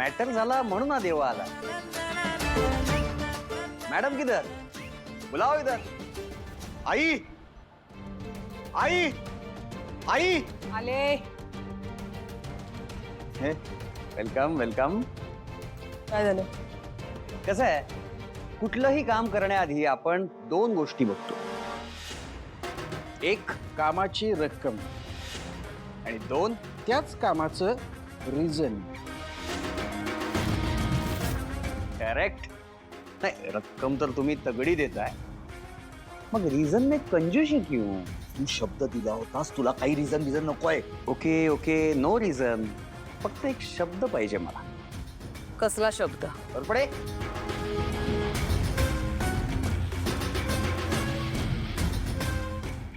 Matter झाला म्हणून ना देवा आला. मैडम किधर? बुलाओ इधर. आई, आई, आई. आले. Welcome welcome. काय झालं? कसं आहे, कुठलंही काम करण्याआधी आपण दोन गोष्टी बघतो. एक कामाची रक्कम आणि दोन त्याच कामाचं रिझन. करेक्ट. नाही, रक्कम तर तुम्ही तगडी देताय, मग रिझन में कंजूशी क्यों? तू शब्द दिला होतास, तुला काही रिझन रिझन नकोय. Okay okay, no reason. फक्त एक शब्द पाहिजे मला. कसला शब्द? बरोबर.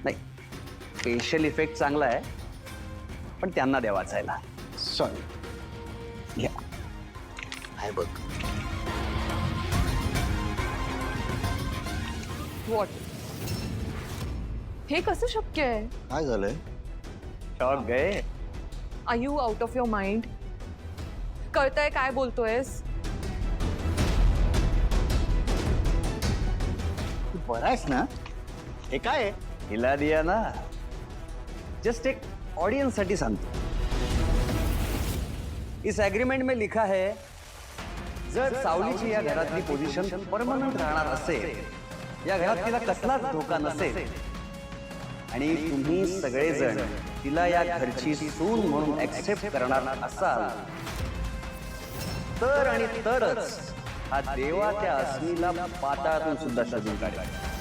नाही, स्पेशल इफेक्ट चांगला आहे, पण त्यांना द्या वाचायला. सॉरी. घ्या. हाय बघ. व्हॉट? हे कसं शक्य आहे? काय झालंय? शॉक गए. Are you out of your mind? कळतंय काय बोलतोयस? तू बरा आहेस ना? हे काय आहे? हिला दिया ना. जस्ट एक ऑडियंस साठी सांगतो. इस एग्रीमेंट में लिखा है, जर सावलीची या घरातली पोझिशन परमनंट राहणार असेल, या घरात तिला कसलाच धोका नसेल आणि तुम्ही सगळेजण तिला या घरची सून म्हणून ऍक्सेप्ट करणार असाल, तर आणि तरच हा देवा त्या अस्मीला पाताळातून सुद्धा शोधून काढेल.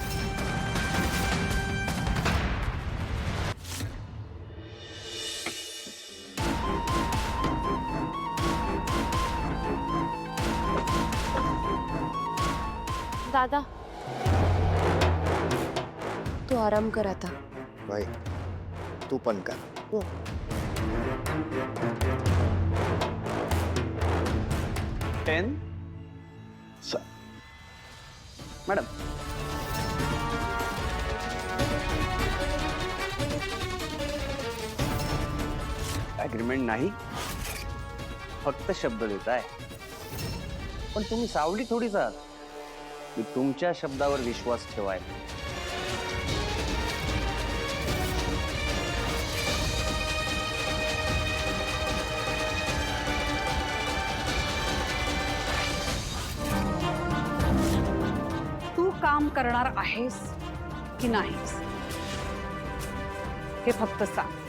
दादा, तू आराम कर आता. बाई, तू पण कर. टेन. मॅडम, अग्रीमेंट नाही, फक्त शब्द देताय. पण तुम्ही सावली थोडीच आहात की तुमच्या शब्दावर विश्वास ठेवायला. तू काम करणार आहेस की नाहीस हे फक्त सांग.